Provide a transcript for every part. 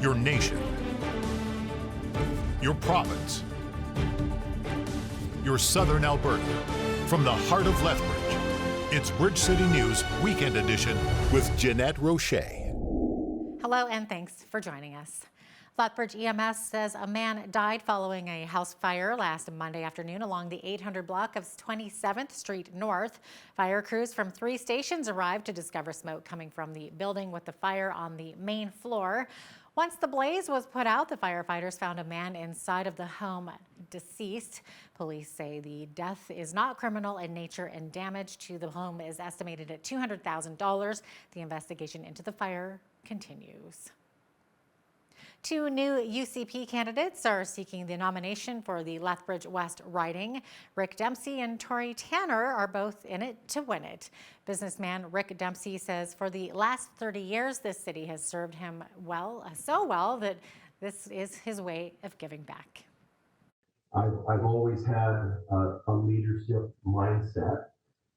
your nation, your province, your southern Alberta. From the heart of Lethbridge, it's Bridge City News Weekend Edition with Jeanette Roche. Hello and thanks for joining us. Lethbridge EMS says a man died following a house fire last Monday afternoon along the 800 block of 27th Street North. Fire crews from 3 stations arrived to discover smoke coming from the building with the fire on the main floor. Once the blaze was put out, the firefighters found a man inside of the home deceased. Police say the death is not criminal in nature and damage to the home is estimated at $200,000. The investigation into the fire continues. 2 new UCP candidates are seeking the nomination for the Lethbridge West riding. Rick Dempsey and Tori Tanner are both in it to win it. Businessman Rick Dempsey says for the last 30 years, this city has served him well, so well that this is his way of giving back. I've always had a leadership mindset,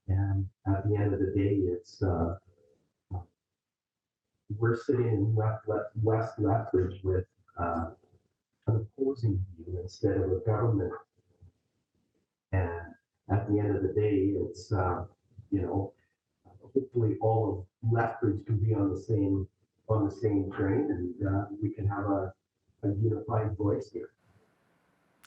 and at the end of the day, it's we're sitting in West Lethbridge with an opposing view instead of a government. And at the end of the day, it's, hopefully all of Lethbridge can be on the same train, and we can have a unified voice here.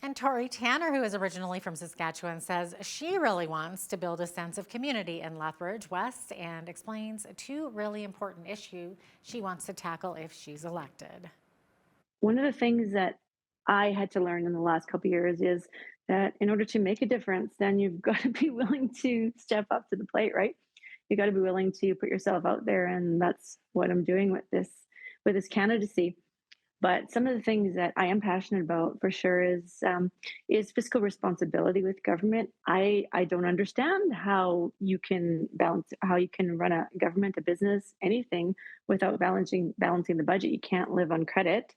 And Tori Tanner, who is originally from Saskatchewan, says she really wants to build a sense of community in Lethbridge West and explains 2 really important issues she wants to tackle if she's elected. One of the things that I had to learn in the last couple of years is that in order to make a difference, then you've got to be willing to step up to the plate, right? You got to be willing to put yourself out there, and that's what I'm doing with this candidacy. But some of the things that I am passionate about for sure is fiscal responsibility with government. I don't understand how you can run a government, a business, anything without balancing the budget. You can't live on credit.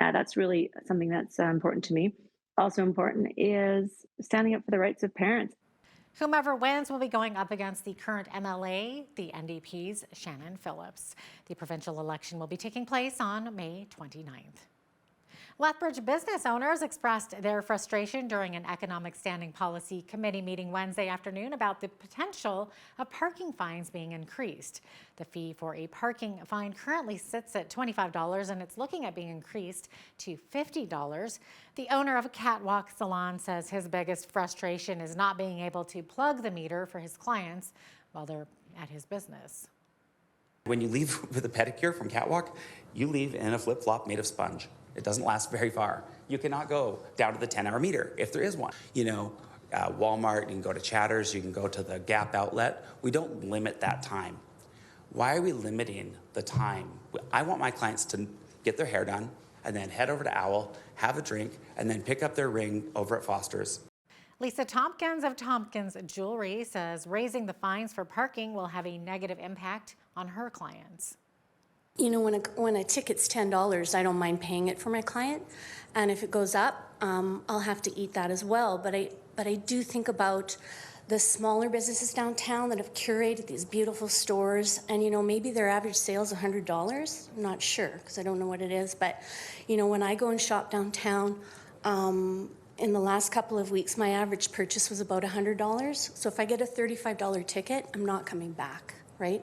That's really something that's important to me. Also important is standing up for the rights of parents. Whomever wins will be going up against the current MLA, the NDP's Shannon Phillips. The provincial election will be taking place on May 29th. Lethbridge business owners expressed their frustration during an Economic Standing Policy Committee meeting Wednesday afternoon about the potential of parking fines being increased. The fee for a parking fine currently sits at $25 and it's looking at being increased to $50. The owner of a catwalk salon says his biggest frustration is not being able to plug the meter for his clients while they're at his business. When you leave with a pedicure from Catwalk, you leave in a flip-flop made of sponge. It doesn't last very far. You cannot go down to the 10-hour meter if there is one. Walmart, you can go to Chatters, you can go to the Gap outlet. We don't limit that time. Why are we limiting the time? I want my clients to get their hair done and then head over to Owl, have a drink, and then pick up their ring over at Foster's. Lisa Tompkins of Tompkins Jewelry says raising the fines for parking will have a negative impact on her clients. When a ticket's $10, I don't mind paying it for my client, and if it goes up, I'll have to eat that as well. But I do think about the smaller businesses downtown that have curated these beautiful stores, and maybe their average sales $100. I'm not sure because I don't know what it is, but when I go and shop downtown. In the last couple of weeks, my average purchase was about $100. So if I get a $35 ticket, I'm not coming back, right?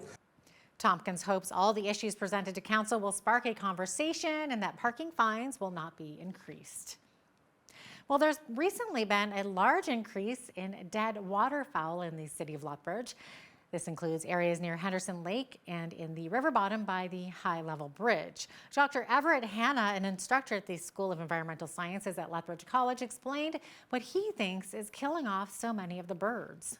Tompkins hopes all the issues presented to council will spark a conversation and that parking fines will not be increased. Well, there's recently been a large increase in dead waterfowl in the city of Lethbridge. This includes areas near Henderson Lake and in the river bottom by the high-level bridge. Dr. Everett Hanna, an instructor at the School of Environmental Sciences at Lethbridge College, explained what he thinks is killing off so many of the birds.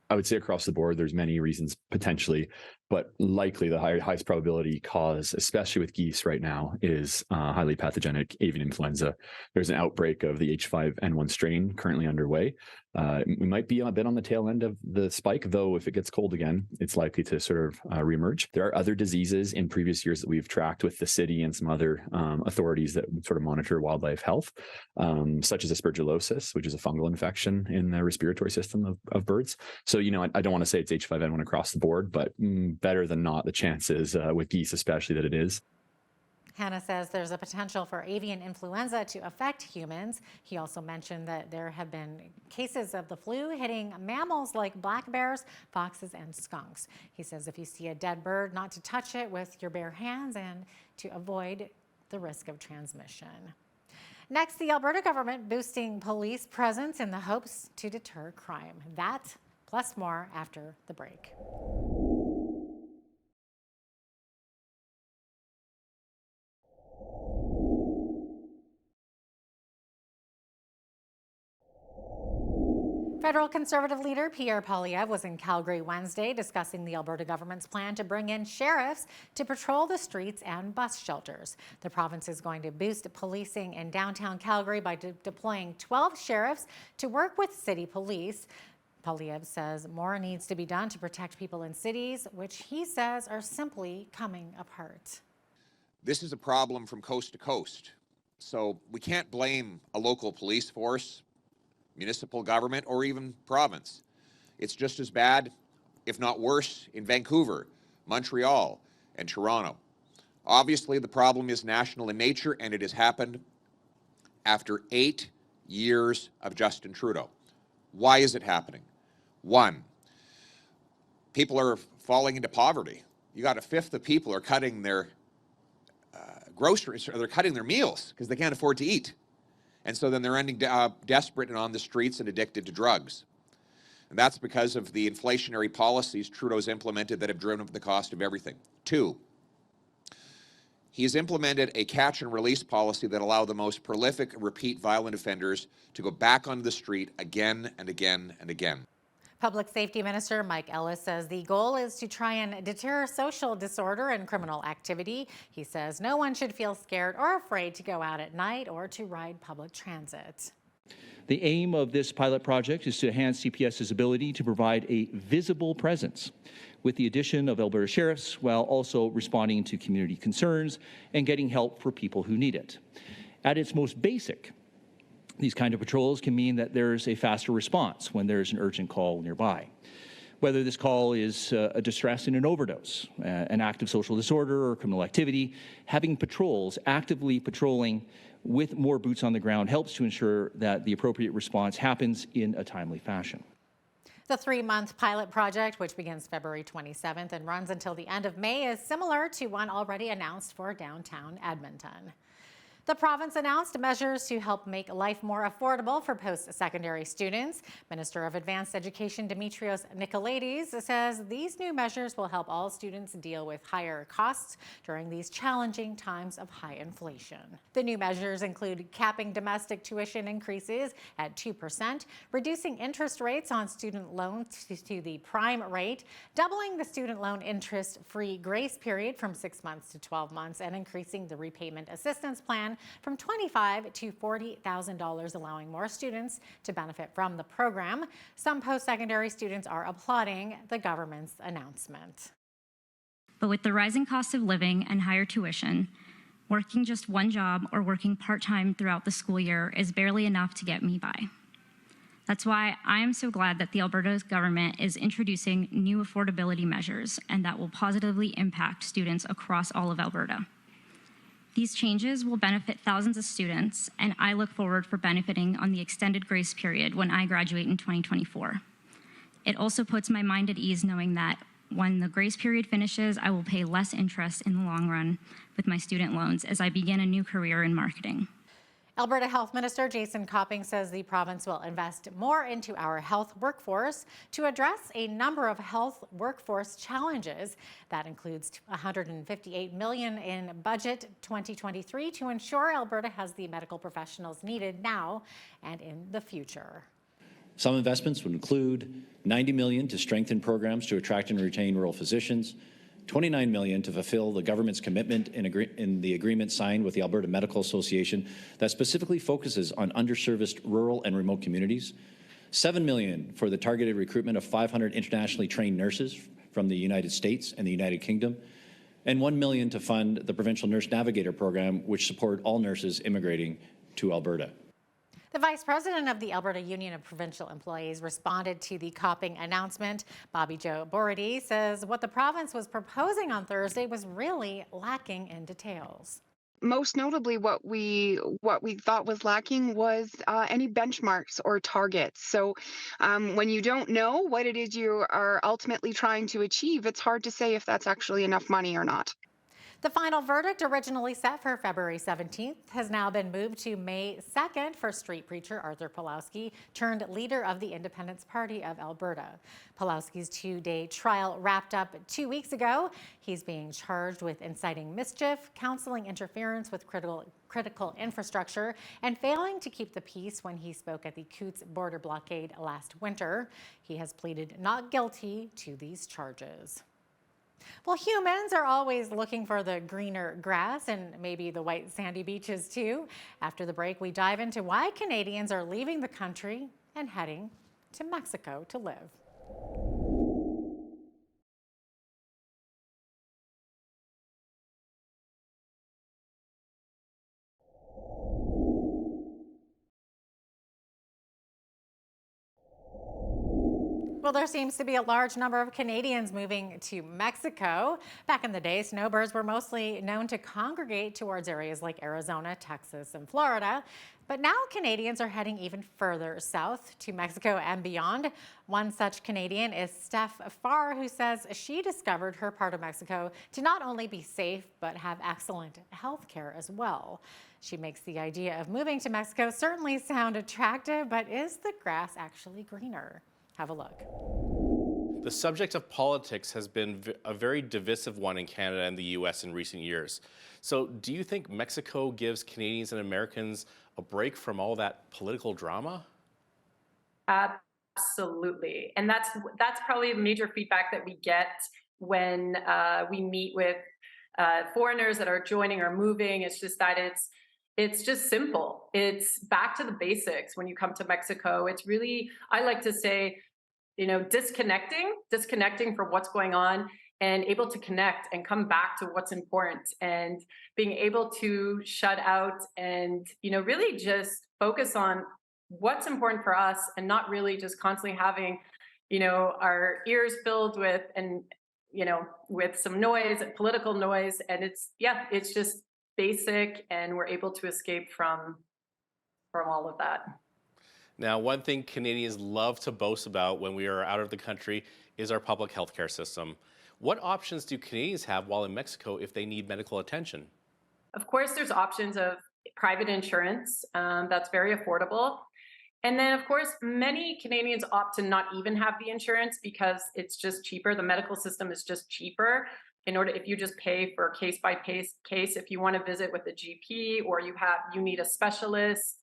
I would say across the board, there's many reasons potentially, but likely the highest probability cause, especially with geese right now, is highly pathogenic avian influenza. There's an outbreak of the H5N1 strain currently underway. We might be a bit on the tail end of the spike, though if it gets cold again, it's likely to sort of reemerge. There are other diseases in previous years that we've tracked with the city and some other authorities that sort of monitor wildlife health, such as aspergillosis, which is a fungal infection in the respiratory system of birds. So, I don't want to say it's H5N1 across the board, but better than not, the chances with geese especially that it is. Hannah says there's a potential for avian influenza to affect humans. He also mentioned that there have been cases of the flu hitting mammals like black bears, foxes, and skunks. He says if you see a dead bird, not to touch it with your bare hands and to avoid the risk of transmission. Next, the Alberta government boosting police presence in the hopes to deter crime. That plus more after the break. Federal Conservative leader Pierre Poilievre was in Calgary Wednesday discussing the Alberta government's plan to bring in sheriffs to patrol the streets and bus shelters. The province is going to boost policing in downtown Calgary by deploying 12 sheriffs to work with city police. Poilievre says more needs to be done to protect people in cities, which he says are simply coming apart. This is a problem from coast to coast. So we can't blame a local police force, municipal government, or even province. It's just as bad, if not worse, in Vancouver, Montreal, and Toronto. Obviously, the problem is national in nature, and it has happened after 8 years of Justin Trudeau. Why is it happening? One, people are falling into poverty. You got a fifth of people are cutting their groceries, or they're cutting their meals because they can't afford to eat. And so then they're ending desperate and on the streets and addicted to drugs. And that's because of the inflationary policies Trudeau's implemented that have driven up the cost of everything. Two, he's implemented a catch and release policy that allow the most prolific repeat violent offenders to go back onto the street again and again and again. Public Safety Minister Mike Ellis says the goal is to try and deter social disorder and criminal activity. He says no one should feel scared or afraid to go out at night or to ride public transit. The aim of this pilot project is to enhance CPS's ability to provide a visible presence with the addition of Alberta sheriffs while also responding to community concerns and getting help for people who need it. At its most basic, these kind of patrols can mean that there's a faster response when there's an urgent call nearby. Whether this call is a distress in an overdose, an act of social disorder or criminal activity, having patrols actively patrolling with more boots on the ground helps to ensure that the appropriate response happens in a timely fashion. The 3-month pilot project, which begins February 27th and runs until the end of May, is similar to one already announced for downtown Edmonton. The province announced measures to help make life more affordable for post-secondary students. Minister of Advanced Education Dimitrios Nicolaides says these new measures will help all students deal with higher costs during these challenging times of high inflation. The new measures include capping domestic tuition increases at 2%, reducing interest rates on student loans to the prime rate, doubling the student loan interest-free grace period from 6 months to 12 months, and increasing the repayment assistance plan from $25,000 to $40,000, allowing more students to benefit from the program. Some post-secondary students are applauding the government's announcement. But with the rising cost of living and higher tuition, working just one job or working part-time throughout the school year is barely enough to get me by. That's why I am so glad that the Alberta government is introducing new affordability measures and that will positively impact students across all of Alberta. These changes will benefit thousands of students, and I look forward for benefiting on the extended grace period when I graduate in 2024. It also puts my mind at ease knowing that when the grace period finishes, I will pay less interest in the long run with my student loans as I begin a new career in marketing. Alberta Health Minister Jason Copping says the province will invest more into our health workforce to address a number of health workforce challenges. That includes $158 million in budget 2023 to ensure Alberta has the medical professionals needed now and in the future. Some investments would include $90 million to strengthen programs to attract and retain rural physicians, $29 million to fulfill the government's commitment in the agreement signed with the Alberta Medical Association that specifically focuses on underserviced rural and remote communities, $7 million for the targeted recruitment of 500 internationally trained nurses from the United States and the United Kingdom, and $1 million to fund the Provincial Nurse Navigator Program, which support all nurses immigrating to Alberta. The Vice President of the Alberta Union of Provincial Employees responded to the Copping announcement. Bobby Jo Borody says what the province was proposing on Thursday was really lacking in details. most notably, what we thought was lacking was any benchmarks or targets. So, when you don't know what it is you are ultimately trying to achieve, it's hard to say if that's actually enough money or not. The final verdict, originally set for February 17th, has now been moved to May 2nd for street preacher Arthur Pawlowski, turned leader of the Independence Party of Alberta. Pawlowski's two-day trial wrapped up 2 weeks ago. He's being charged with inciting mischief, counseling interference with critical infrastructure, and failing to keep the peace when he spoke at the Coutts border blockade last winter. He has pleaded not guilty to these charges. Well, humans are always looking for the greener grass and maybe the white sandy beaches too. After the break, we dive into why Canadians are leaving the country and heading to Mexico to live. Well, there seems to be a large number of Canadians moving to Mexico. Back in the day, snowbirds were mostly known to congregate towards areas like Arizona, Texas, and Florida. But now Canadians are heading even further south to Mexico and beyond. One such Canadian is Steph Farr, who says she discovered her part of Mexico to not only be safe, but have excellent health care as well. She makes the idea of moving to Mexico certainly sound attractive, but is the grass actually greener? Have a look. The subject of politics has been a very divisive one in Canada and the U.S. in recent years. So do you think Mexico gives Canadians and Americans a break from all that political drama? Absolutely. And that's probably major feedback that we get when we meet with foreigners that are joining or moving. It's just that it's just simple. It's back to the basics when you come to Mexico. It's really, I like to say, disconnecting from what's going on and able to connect and come back to what's important and being able to shut out and, really just focus on what's important for us and not really just constantly having, our ears filled with with some noise and political noise. And it's just basic, and we're able to escape from all of that. Now, one thing Canadians love to boast about when we are out of the country is our public health care system. What options do Canadians have while in Mexico if they need medical attention? Of course, there's options of private insurance that's very affordable. And then, of course, many Canadians opt to not even have the insurance because it's just cheaper. The medical system is just cheaper. If you just pay for case by case, if you want to visit with a GP or you need a specialist,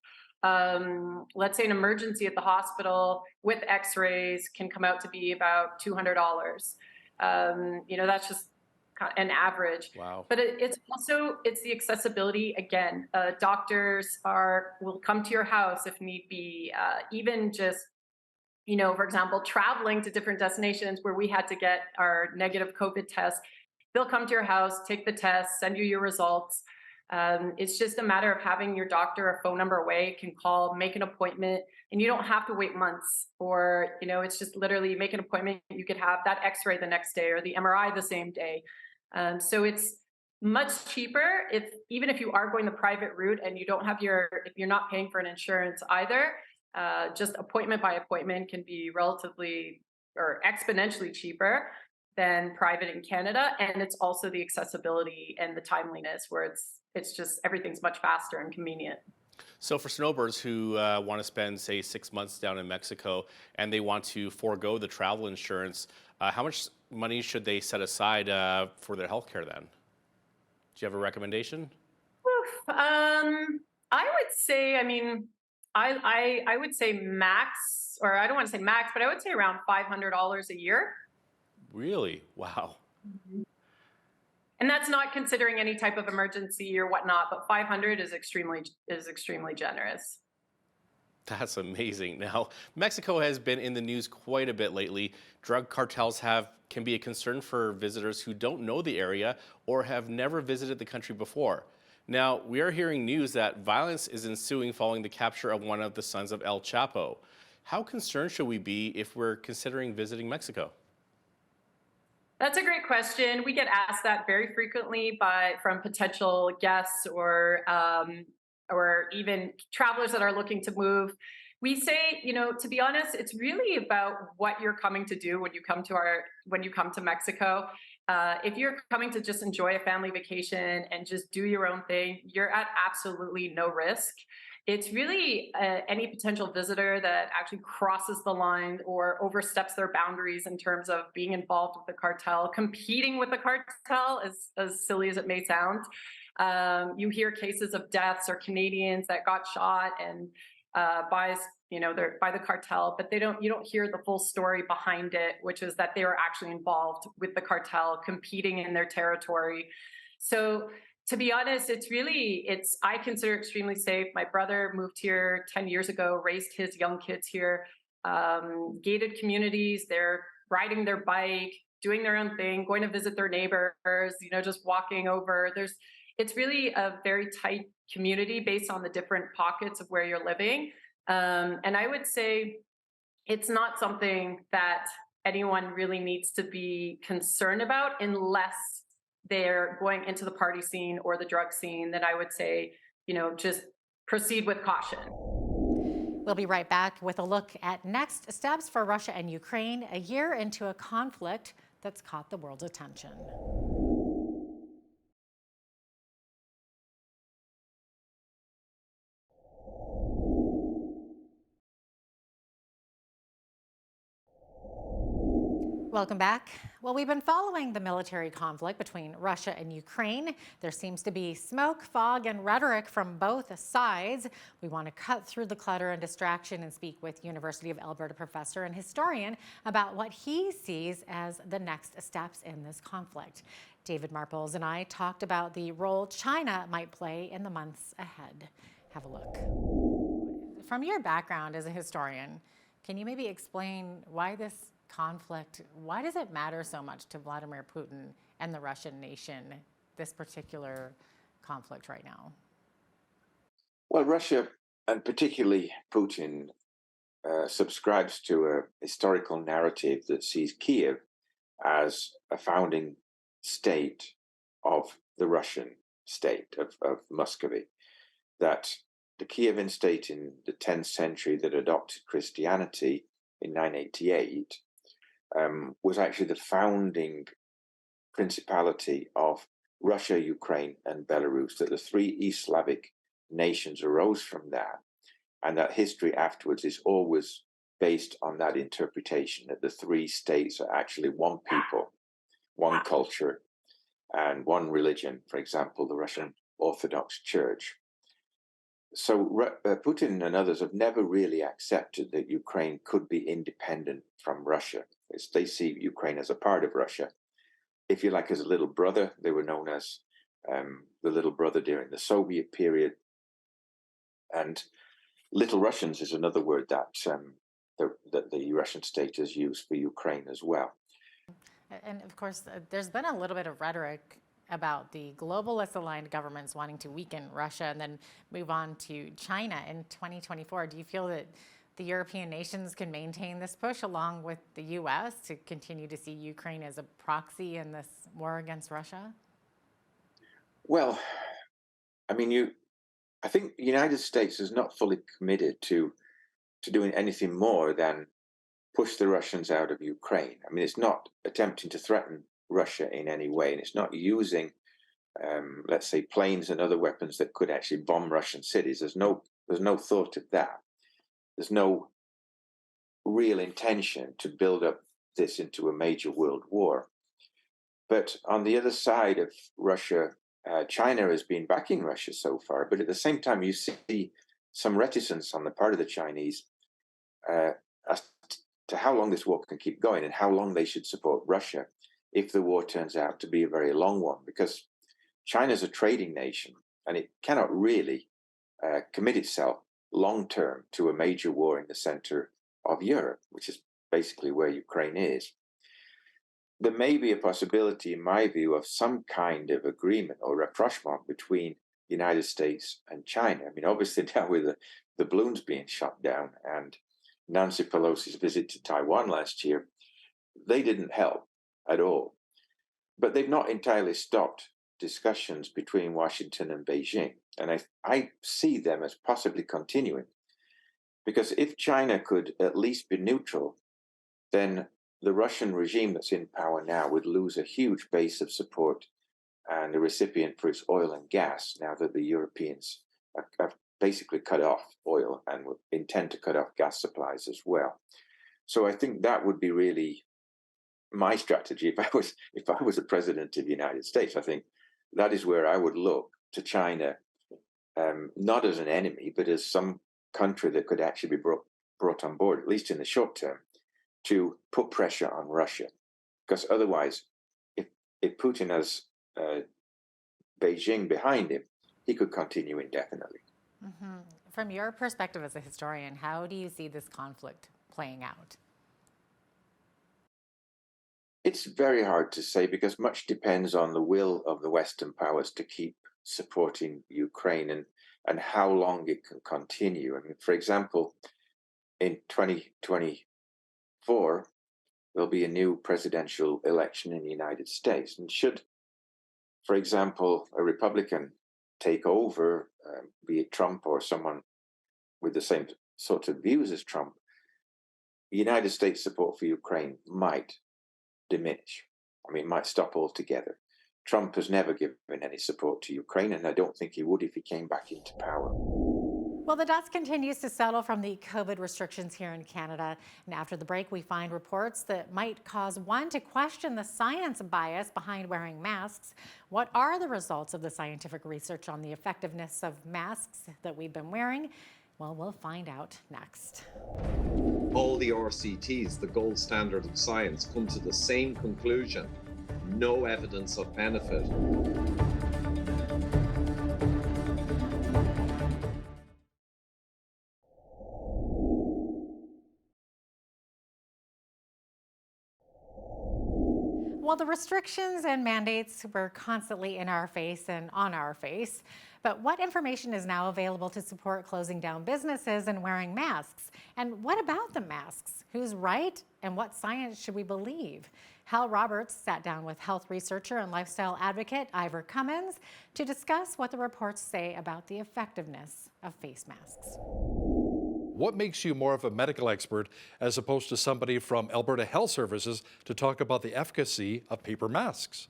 let's say an emergency at the hospital with x-rays can come out to be about $200. That's just an average. Wow. But it's the accessibility. Again, doctors will come to your house if need be, even just, for example, traveling to different destinations where we had to get our negative COVID test. They'll come to your house, take the test, send you your results. It's just a matter of having your doctor a phone number away, can call, make an appointment, and you don't have to wait months. Or, it's just literally make an appointment. You could have that x-ray the next day or the MRI the same day. So it's much cheaper even if you are going the private route and you don't have if you're not paying for an insurance either, just appointment by appointment can be relatively or exponentially cheaper than private in Canada. And it's also the accessibility and the timeliness where it's just everything's much faster and convenient. So for snowbirds who want to spend, say, 6 months down in Mexico and they want to forego the travel insurance, how much money should they set aside for their health care then? Do you have a recommendation? I would say, I would say max, or I don't want to say max, but I would say around $500 a year. Really? Wow. Mm-hmm. And that's not considering any type of emergency or whatnot, but 500 is extremely generous. That's amazing. Now, Mexico has been in the news quite a bit lately. Drug cartels can be a concern for visitors who don't know the area or have never visited the country before. Now, we are hearing news that violence is ensuing following the capture of one of the sons of El Chapo. How concerned should we be if we're considering visiting Mexico? That's a great question. We get asked that very frequently from potential guests or even travelers that are looking to move. We say, to be honest, it's really about what you're coming to do when you come to Mexico. If you're coming to just enjoy a family vacation and just do your own thing, you're at absolutely no risk. It's really any potential visitor that actually crosses the line or oversteps their boundaries in terms of being involved with the cartel, competing with the cartel, as silly as it may sound. You hear cases of deaths or Canadians that got shot and by the cartel, but you don't hear the full story behind it, which is that they were actually involved with the cartel, competing in their territory. So to be honest, I consider it extremely safe. My brother moved here 10 years ago, raised his young kids here, gated communities. They're riding their bike, doing their own thing, going to visit their neighbors, just walking over. It's really a very tight community based on the different pockets of where you're living. And I would say it's not something that anyone really needs to be concerned about unless they're going into the party scene or the drug scene. Then I would say, just proceed with caution. We'll be right back with a look at next steps for Russia and Ukraine, a year into a conflict that's caught the world's attention. Welcome back. Well, we've been following the military conflict between Russia and Ukraine. There seems to be smoke, fog, and rhetoric from both sides. We want to cut through the clutter and distraction and speak with University of Alberta professor and historian about what he sees as the next steps in this conflict. David Marples and I talked about the role China might play in the months ahead. Have a look. From your background as a historian, can you maybe explain why this conflict, why does it matter so much to Vladimir Putin and the Russian nation, this particular conflict right now? Well, Russia, and particularly Putin, subscribes to a historical narrative that sees Kiev as a founding state of the Russian state of Muscovy. That the Kievan state in the 10th century that adopted Christianity in 988 was actually the founding principality of Russia, Ukraine, and Belarus, that the three East Slavic nations arose from that, and that history afterwards is always based on that interpretation that the three states are actually one people, one culture, and one religion, for example, the Russian Orthodox Church. So Putin and others have never really accepted that Ukraine could be independent from Russia. They see Ukraine as a part of Russia. If you like, as a little brother, they were known as the little brother during the Soviet period. And Little Russians is another word that the Russian state has used for Ukraine as well. And of course, there's been a little bit of rhetoric about the globalist-aligned governments wanting to weaken Russia and then move on to China in 2024. Do you feel that the European nations can maintain this push along with the U.S. to continue to see Ukraine as a proxy in this war against Russia? Well, I mean, I think the United States is not fully committed to doing anything more than push the Russians out of Ukraine. I mean, it's not attempting to threaten Russia in any way, and it's not using, let's say, planes and other weapons that could actually bomb Russian cities. There's no thought of that. There's no real intention to build up this into a major world war. But on the other side of Russia, China has been backing Russia so far, but at the same time, you see some reticence on the part of the Chinese as to how long this war can keep going and how long they should support Russia if the war turns out to be a very long one, because China's a trading nation and it cannot really commit itself long-term to a major war in the center of Europe, which is basically where Ukraine is. There may be a possibility, in my view, of some kind of agreement or rapprochement between the United States and China. I mean, obviously now with the balloons being shot down and Nancy Pelosi's visit to Taiwan last year, they didn't help at all. But they've not entirely stopped discussions between Washington and Beijing. And I see them as possibly continuing. Because if China could at least be neutral, then the Russian regime that's in power now would lose a huge base of support and a recipient for its oil and gas now that the Europeans have basically cut off oil and intend to cut off gas supplies as well. So I think that would be really my strategy if I was a president of the United States. I think that is where I would look to China, not as an enemy, but as some country that could actually be brought on board, at least in the short term, to put pressure on Russia. Because otherwise, if Putin has Beijing behind him, he could continue indefinitely. Mm-hmm. From your perspective as a historian, how do you see this conflict playing out? It's very hard to say because much depends on the will of the Western powers to keep supporting Ukraine and how long it can continue. I mean, for example, in 2024, there'll be a new presidential election in the United States. And should, for example, a Republican take over, be it Trump or someone with the same sort of views as Trump, the United States support for Ukraine might diminish. I mean, it might stop altogether. Trump has never given any support to Ukraine, and I don't think he would if he came back into power. Well, the dust continues to settle from the COVID restrictions here in Canada. And after the break, we find reports that might cause one to question the science bias behind wearing masks. What are the results of the scientific research on the effectiveness of masks that we've been wearing? Well, we'll find out next. All the RCTs, the gold standard of science, come to the same conclusion: no evidence of benefit. Well, the restrictions and mandates were constantly in our face and on our face. But what information is now available to support closing down businesses and wearing masks? And what about the masks? Who's right? And what science should we believe? Hal Roberts sat down with health researcher and lifestyle advocate Ivor Cummins to discuss what the reports say about the effectiveness of face masks. What makes you more of a medical expert as opposed to somebody from Alberta Health Services to talk about the efficacy of paper masks?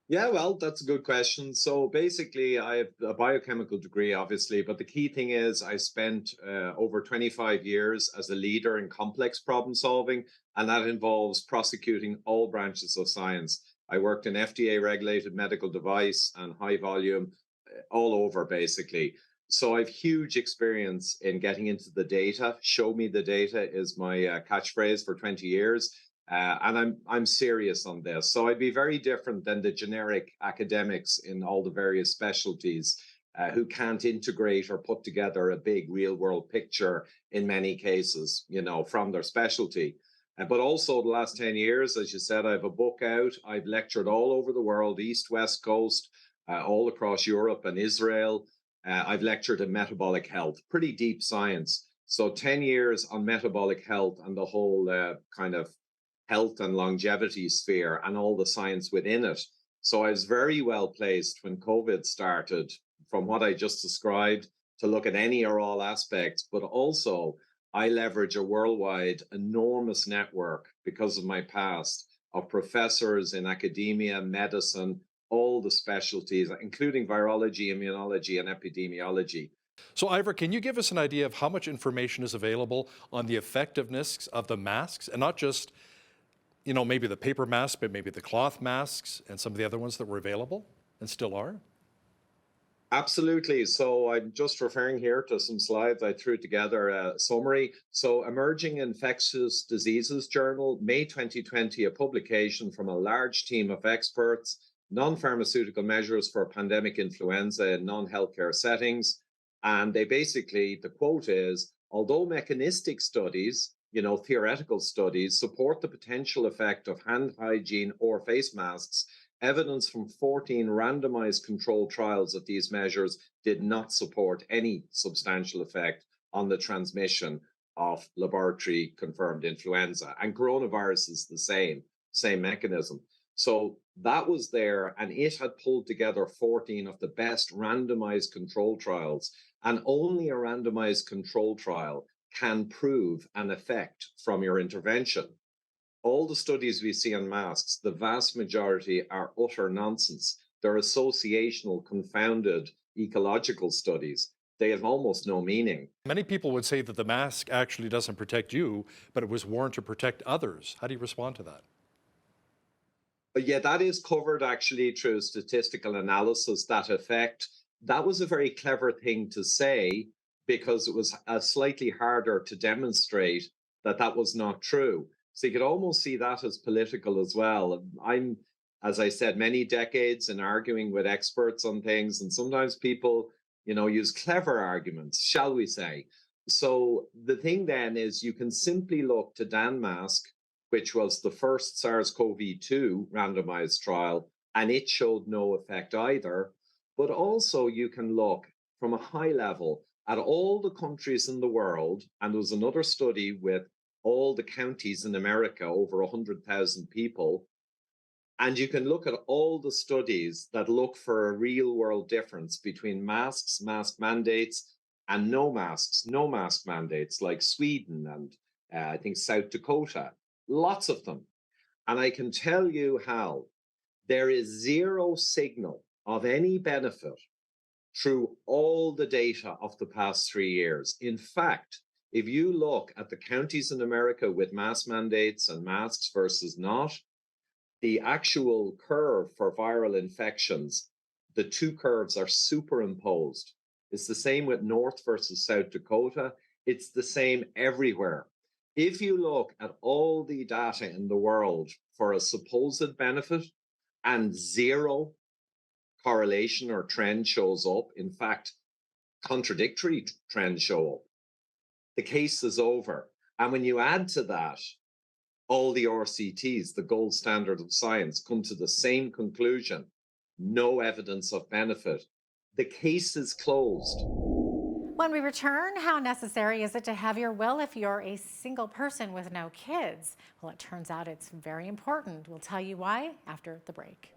Yeah, well, that's a good question. So basically, I have a biochemical degree, obviously, but the key thing is I spent over 25 years as a leader in complex problem solving, and that involves prosecuting all branches of science. I worked in FDA-regulated medical device and high volume all over, basically. So I have huge experience in getting into the data. Show me the data is my catchphrase for 20 years. And I'm serious on this. So I'd be very different than the generic academics in all the various specialties who can't integrate or put together a big real world picture in many cases, you know, from their specialty. But also the last 10 years, as you said, I have a book out. I've lectured all over the world, East, West Coast, all across Europe and Israel. I've lectured in metabolic health, pretty deep science. So 10 years on metabolic health and the whole kind of health and longevity sphere and all the science within it. So I was very well placed when COVID started, from what I just described, to look at any or all aspects, but also I leverage a worldwide enormous network because of my past of professors in academia, medicine, all the specialties, including virology, immunology, and epidemiology. So, Ivor, can you give us an idea of how much information is available on the effectiveness of the masks, and not just, you know, maybe the paper masks, but maybe the cloth masks and some of the other ones that were available and still are? Absolutely. So I'm just referring here to some slides I threw together, a summary. So Emerging Infectious Diseases Journal, May 2020, a publication from a large team of experts, non-pharmaceutical measures for pandemic influenza in non-healthcare settings. And they basically, the quote is, although mechanistic studies, you know, theoretical studies support the potential effect of hand hygiene or face masks, evidence from 14 randomized controlled trials of these measures did not support any substantial effect on the transmission of laboratory confirmed influenza. And coronavirus is the same mechanism. So that was there, and it had pulled together 14 of the best randomized control trials. And only a randomized control trial can prove an effect from your intervention. All the studies we see on masks, the vast majority are utter nonsense. They're associational, confounded ecological studies. They have almost no meaning. Many people would say that the mask actually doesn't protect you, but it was worn to protect others. How do you respond to that? But yeah, that is covered actually through statistical analysis, that effect. That was a very clever thing to say because it was slightly harder to demonstrate that that was not true. So you could almost see that as political as well. I'm, as I said, many decades in arguing with experts on things, and sometimes people, use clever arguments, shall we say. So the thing then is you can simply look to Danmarks, which was the first SARS-CoV-2 randomized trial, and it showed no effect either. But also you can look from a high level at all the countries in the world, and there was another study with all the counties in America, over 100,000 people, and you can look at all the studies that look for a real world difference between masks, mask mandates, and no masks, no mask mandates, like Sweden and I think South Dakota. Lots of them. And I can tell you how there is zero signal of any benefit through all the data of the past 3 years. In fact, if you look at the counties in America with mask mandates and masks versus not, the actual curve for viral infections, the two curves are superimposed. It's the same with North versus South Dakota. It's the same everywhere. If you look at all the data in the world for a supposed benefit and zero correlation or trend shows up, in fact, contradictory trends show up, the case is over. And when you add to that, all the RCTs, the gold standard of science, come to the same conclusion: no evidence of benefit. The case is closed. When we return, how necessary is it to have your will if you're a single person with no kids? Well, it turns out it's very important. We'll tell you why after the break.